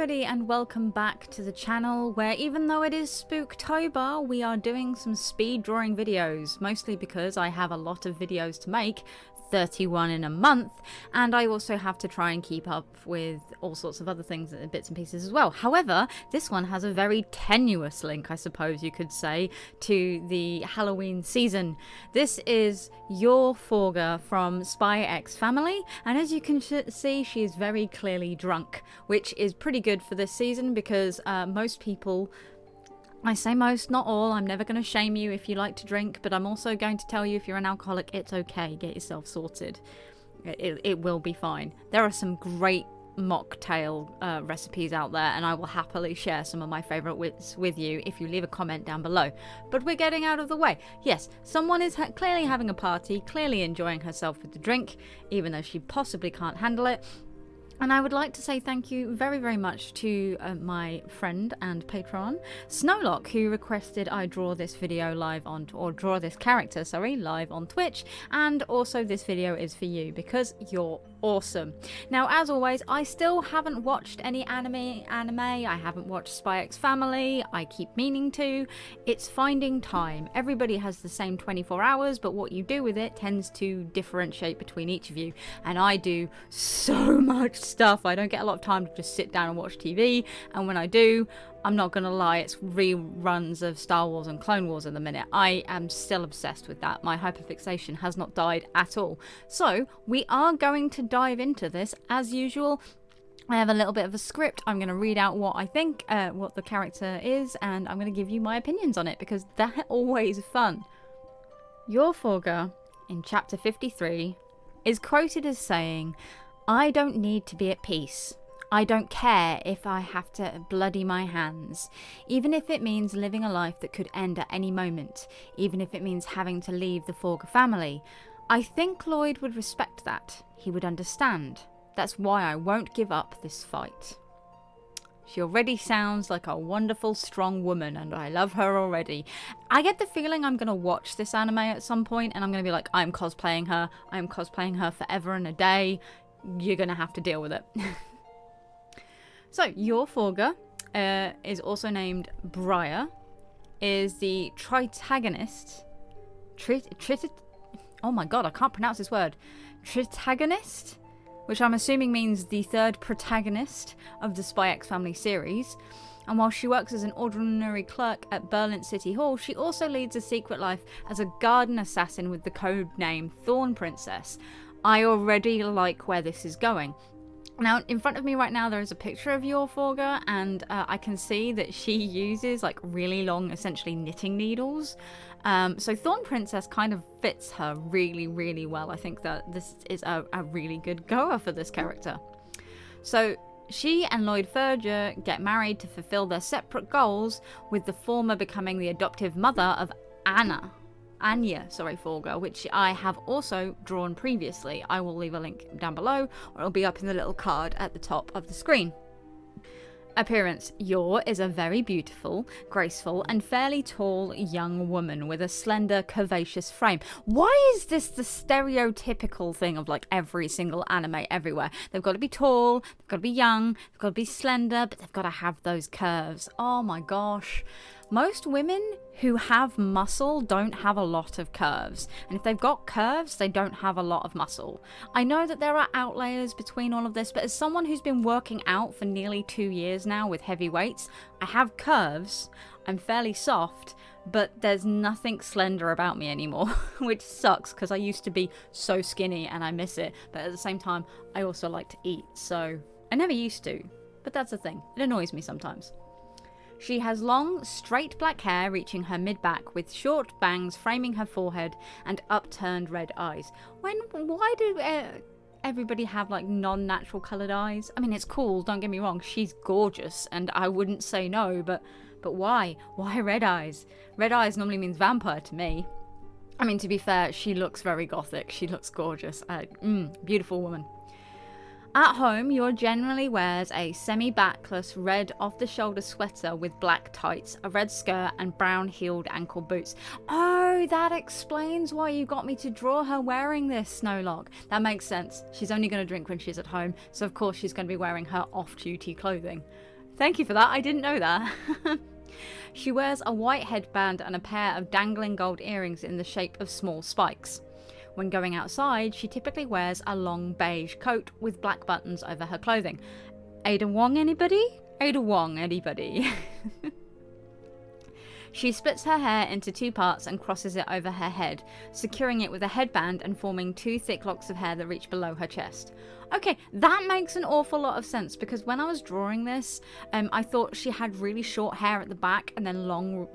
everybody and welcome back to the channel where even though it is Spooktober, we are doing some speed drawing videos, mostly because I have a lot of videos to make, 31 in a month, and I also have to try and keep up with all sorts of other things and bits and pieces as well. However, this one has a very tenuous link, I suppose you could say, to the Halloween season. This is Your Forga from Spy X Family, and as you can see, she is very clearly drunk, which is pretty good for this season because most people, I say most, not all, I'm never going to shame you if you like to drink, but I'm also going to tell you if you're an alcoholic, it's okay, get yourself sorted. It will be fine. There are some great mocktail recipes out there, and I will happily share some of my favourite wits with you if you leave a comment down below. But we're getting out of the way. Yes, someone is clearly having a party, clearly enjoying herself with the drink, even though she possibly can't handle it. And I would like to say thank you very, very much to my friend and patron, Snowlocke, who requested I draw this video live on, or draw this character, sorry, live on Twitch. And also this video is for you because you're awesome. Now, as always, I still haven't watched any anime. I haven't watched Spy X Family. I keep meaning to. It's finding time. Everybody has the same 24 hours, but what you do with it tends to differentiate between each of you. And I do so much stuff. I don't get a lot of time to just sit down and watch TV, and when I do, I'm not gonna lie, it's reruns of Star Wars and Clone Wars at the minute. I am still obsessed with that. My hyperfixation has not died at all. So we are going to dive into this as usual. I have a little bit of a script. I'm going to read out what I think, what the character is, and I'm going to give you my opinions on it because that's always fun. Your Forga, in chapter 53, is quoted as saying, "I don't need to be at peace. I don't care if I have to bloody my hands, even if it means living a life that could end at any moment, even if it means having to leave the Forga family. I think Lloyd would respect that. He would understand. That's why I won't give up this fight." She already sounds like a wonderful, strong woman, and I love her already. I get the feeling I'm going to watch this anime at some point, and I'm going to be like, I'm cosplaying her. I'm cosplaying her forever and a day. You're going to have to deal with it. So, Your Forga is also named Briar, is the tritagonist. Oh my god, I can't pronounce this word. Tritagonist? Which I'm assuming means the third protagonist of the Spy X Family series. And while she works as an ordinary clerk at Berlin City Hall, she also leads a secret life as a garden assassin with the code name Thorn Princess. I already like where this is going. Now, in front of me right now, there is a picture of Your Forga, and I can see that she uses like really long, essentially knitting needles. So Thorn Princess kind of fits her really, really well. I think that this is a really good goer for this character. So she and Lloyd Ferger get married to fulfill their separate goals, with the former becoming the adoptive mother of Anya Forga, which I have also drawn previously. I will leave a link down below, or it'll be up in the little card at the top of the screen. Appearance. Yor is a very beautiful, graceful, and fairly tall young woman with a slender, curvaceous frame. Why is this the stereotypical thing of like every single anime everywhere? They've got to be tall, they've got to be young, they've got to be slender, but they've got to have those curves. Oh my gosh. Most women who have muscle don't have a lot of curves, and if they've got curves, they don't have a lot of muscle. I know that there are outliers between all of this, but as someone who's been working out for nearly 2 years now with heavy weights, I have curves, I'm fairly soft, but there's nothing slender about me anymore, which sucks because I used to be so skinny and I miss it, but at the same time, I also like to eat, so I never used to, but that's the thing, it annoys me sometimes. She has long, straight black hair reaching her mid-back with short bangs framing her forehead and upturned red eyes. Why do everybody have like non-natural coloured eyes? I mean, it's cool, don't get me wrong, she's gorgeous and I wouldn't say no, but why? Why red eyes? Red eyes normally means vampire to me. I mean, to be fair, she looks very gothic, she looks gorgeous. Beautiful woman. At home, Yor generally wears a semi-backless red off-the-shoulder sweater with black tights, a red skirt, and brown-heeled ankle boots. Oh, that explains why you got me to draw her wearing this, Snowlocke. That makes sense. She's only going to drink when she's at home, so of course she's going to be wearing her off-duty clothing. Thank you for that. I didn't know that. She wears a white headband and a pair of dangling gold earrings in the shape of small spikes. When going outside, she typically wears a long beige coat with black buttons over her clothing. Ada Wong, anybody? Ada Wong, anybody? She splits her hair into 2 parts and crosses it over her head, securing it with a headband and forming 2 thick locks of hair that reach below her chest. Okay, that makes an awful lot of sense, because when I was drawing this, I thought she had really short hair at the back and then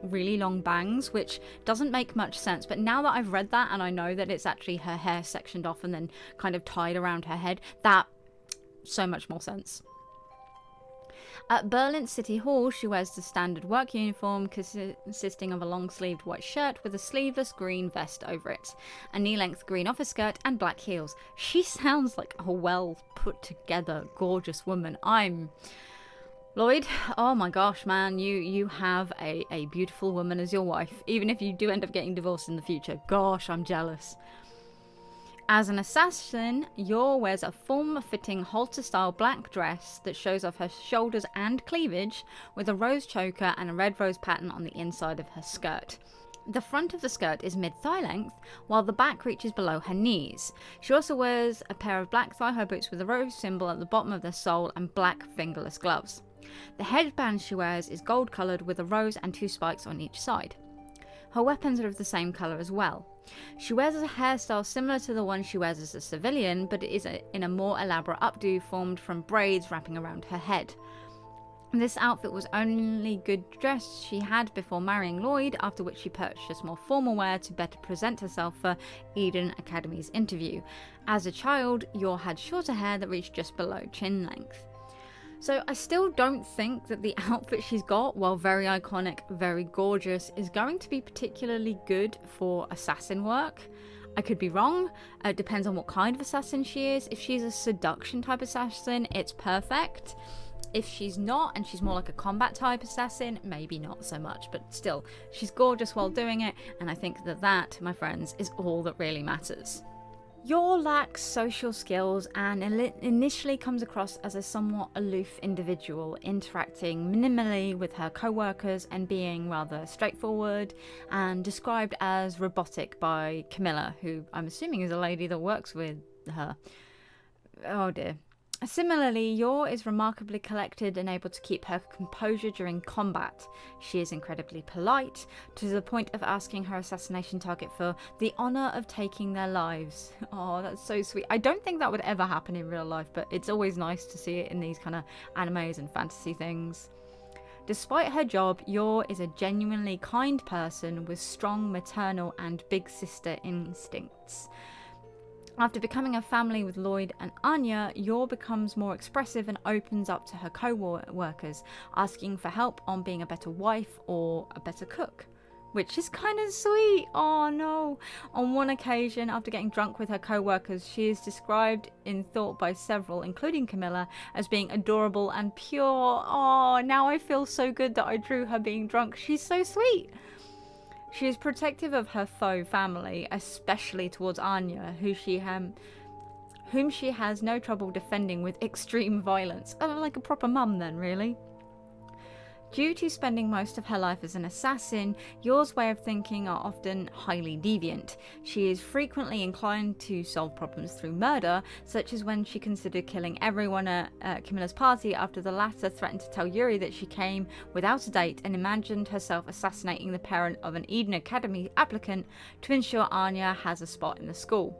really long bangs, which doesn't make much sense. But now that I've read that and I know that it's actually her hair sectioned off and then kind of tied around her head, that so much more sense. At Berlin City Hall, she wears the standard work uniform consisting of a long-sleeved white shirt with a sleeveless green vest over it, a knee-length green office skirt and black heels. She sounds like a well-put-together, gorgeous woman. Lloyd, oh my gosh, man, you have a beautiful woman as your wife, even if you do end up getting divorced in the future. Gosh, I'm jealous. As an assassin, Yor wears a form-fitting halter-style black dress that shows off her shoulders and cleavage with a rose choker and a red rose pattern on the inside of her skirt. The front of the skirt is mid-thigh length, while the back reaches below her knees. She also wears a pair of black thigh-high boots with a rose symbol at the bottom of the sole and black fingerless gloves. The headband she wears is gold-coloured with a rose and 2 spikes on each side. Her weapons are of the same colour as well. She wears a hairstyle similar to the one she wears as a civilian, but it is in a more elaborate updo formed from braids wrapping around her head. This outfit was only good dress she had before marrying Lloyd, after which she purchased more formal wear to better present herself for Eden Academy's interview. As a child, Yor had shorter hair that reached just below chin length. So I still don't think that the outfit she's got, while very iconic, very gorgeous, is going to be particularly good for assassin work. I could be wrong. It depends on what kind of assassin she is. If she's a seduction type assassin, it's perfect. If she's not, and she's more like a combat type assassin, maybe not so much. But still, she's gorgeous while doing it, and I think that, my friends, is all that really matters. Yor lacks social skills and initially comes across as a somewhat aloof individual, interacting minimally with her co-workers and being rather straightforward, and described as robotic by Camilla, who I'm assuming is a lady that works with her. Oh dear. Similarly, Yor is remarkably collected and able to keep her composure during combat. She is incredibly polite, to the point of asking her assassination target for the honour of taking their lives. Oh, that's so sweet. I don't think that would ever happen in real life, but it's always nice to see it in these kind of animes and fantasy things. Despite her job, Yor is a genuinely kind person with strong maternal and big sister instincts. After becoming a family with Lloyd and Anya, Yor becomes more expressive and opens up to her co-workers, asking for help on being a better wife or a better cook. Which is kind of sweet. Oh no. On one occasion, after getting drunk with her co-workers, she is described in thought by several, including Camilla, as being adorable and pure. Oh, now I feel so good that I drew her being drunk. She's so sweet. She is protective of her foe family, especially towards Anya, whom she has no trouble defending with extreme violence. Oh, like a proper mum then, really. Due to spending most of her life as an assassin, Yor's way of thinking are often highly deviant. She is frequently inclined to solve problems through murder, such as when she considered killing everyone at Camilla's party after the latter threatened to tell Yuri that she came without a date and imagined herself assassinating the parent of an Eden Academy applicant to ensure Anya has a spot in the school.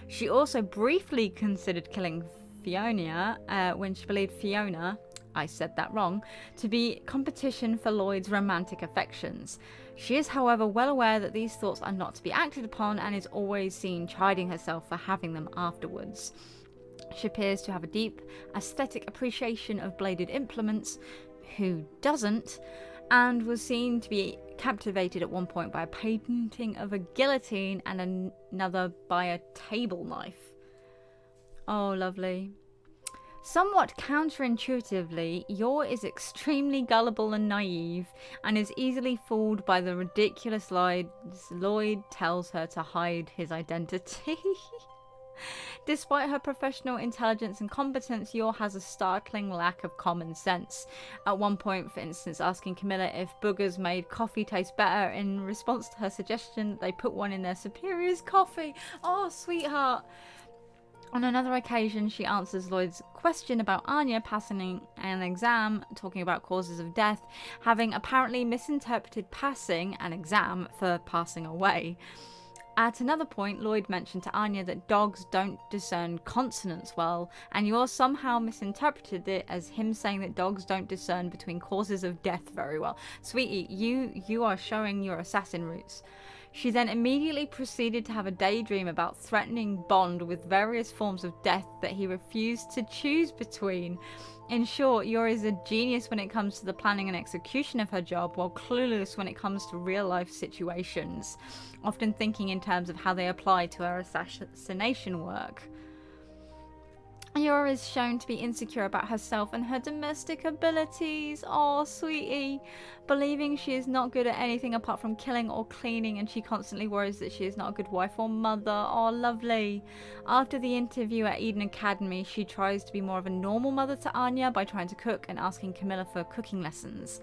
She also briefly considered killing Fiona when she believed Fiona, I said that wrong, to be competition for Lloyd's romantic affections. She is, however, well aware that these thoughts are not to be acted upon and is always seen chiding herself for having them afterwards. She appears to have a deep aesthetic appreciation of bladed implements, who doesn't, and was seen to be captivated at one point by a painting of a guillotine and another by a table knife. Oh, lovely. Somewhat counterintuitively, Yor is extremely gullible and naive, and is easily fooled by the ridiculous lies Lloyd tells her to hide his identity. Despite her professional intelligence and competence, Yor has a startling lack of common sense. At one point, for instance, asking Camilla if boogers made coffee taste better in response to her suggestion that they put one in their superior's coffee. Oh, sweetheart. On another occasion, she answers Lloyd's question about Anya passing an exam, talking about causes of death, having apparently misinterpreted passing an exam for passing away. At another point, Lloyd mentioned to Anya that dogs don't discern consonants well, and Yor somehow misinterpreted it as him saying that dogs don't discern between causes of death very well. Sweetie, you are showing your assassin roots. She then immediately proceeded to have a daydream about threatening Bond with various forms of death that he refused to choose between. In short, Yor is a genius when it comes to the planning and execution of her job, while clueless when it comes to real-life situations, often thinking in terms of how they apply to her assassination work. Yor is shown to be insecure about herself and her domestic abilities. Oh, sweetie. Believing she is not good at anything apart from killing or cleaning, and she constantly worries that she is not a good wife or mother. Oh, lovely. After the interview at Eden Academy, she tries to be more of a normal mother to Anya by trying to cook and asking Camilla for cooking lessons.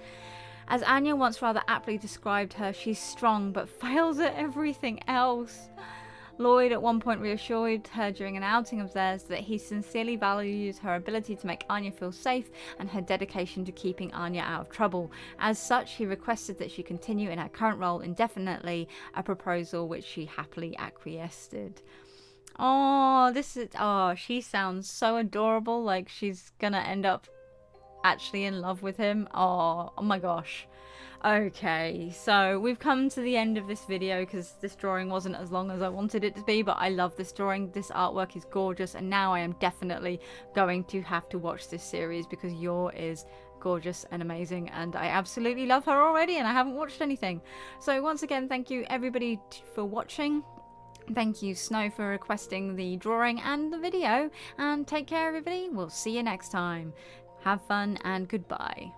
As Anya once rather aptly described her, she's strong but fails at everything else. Lloyd at one point reassured her during an outing of theirs that he sincerely values her ability to make Anya feel safe and her dedication to keeping Anya out of trouble. As such, he requested that she continue in her current role indefinitely, a proposal which she happily acquiesced. Oh, she sounds so adorable, like she's gonna end up actually in love with him. Oh my gosh. Okay, so we've come to the end of this video because this drawing wasn't as long as I wanted it to be, but I love this drawing. This artwork is gorgeous, and now I am definitely going to have to watch this series because Yor is gorgeous and amazing, and I absolutely love her already, and I haven't watched anything. So once again, thank you everybody for watching. Thank you, Snow, for requesting the drawing and the video, and take care everybody. We'll see you next time. Have fun and goodbye.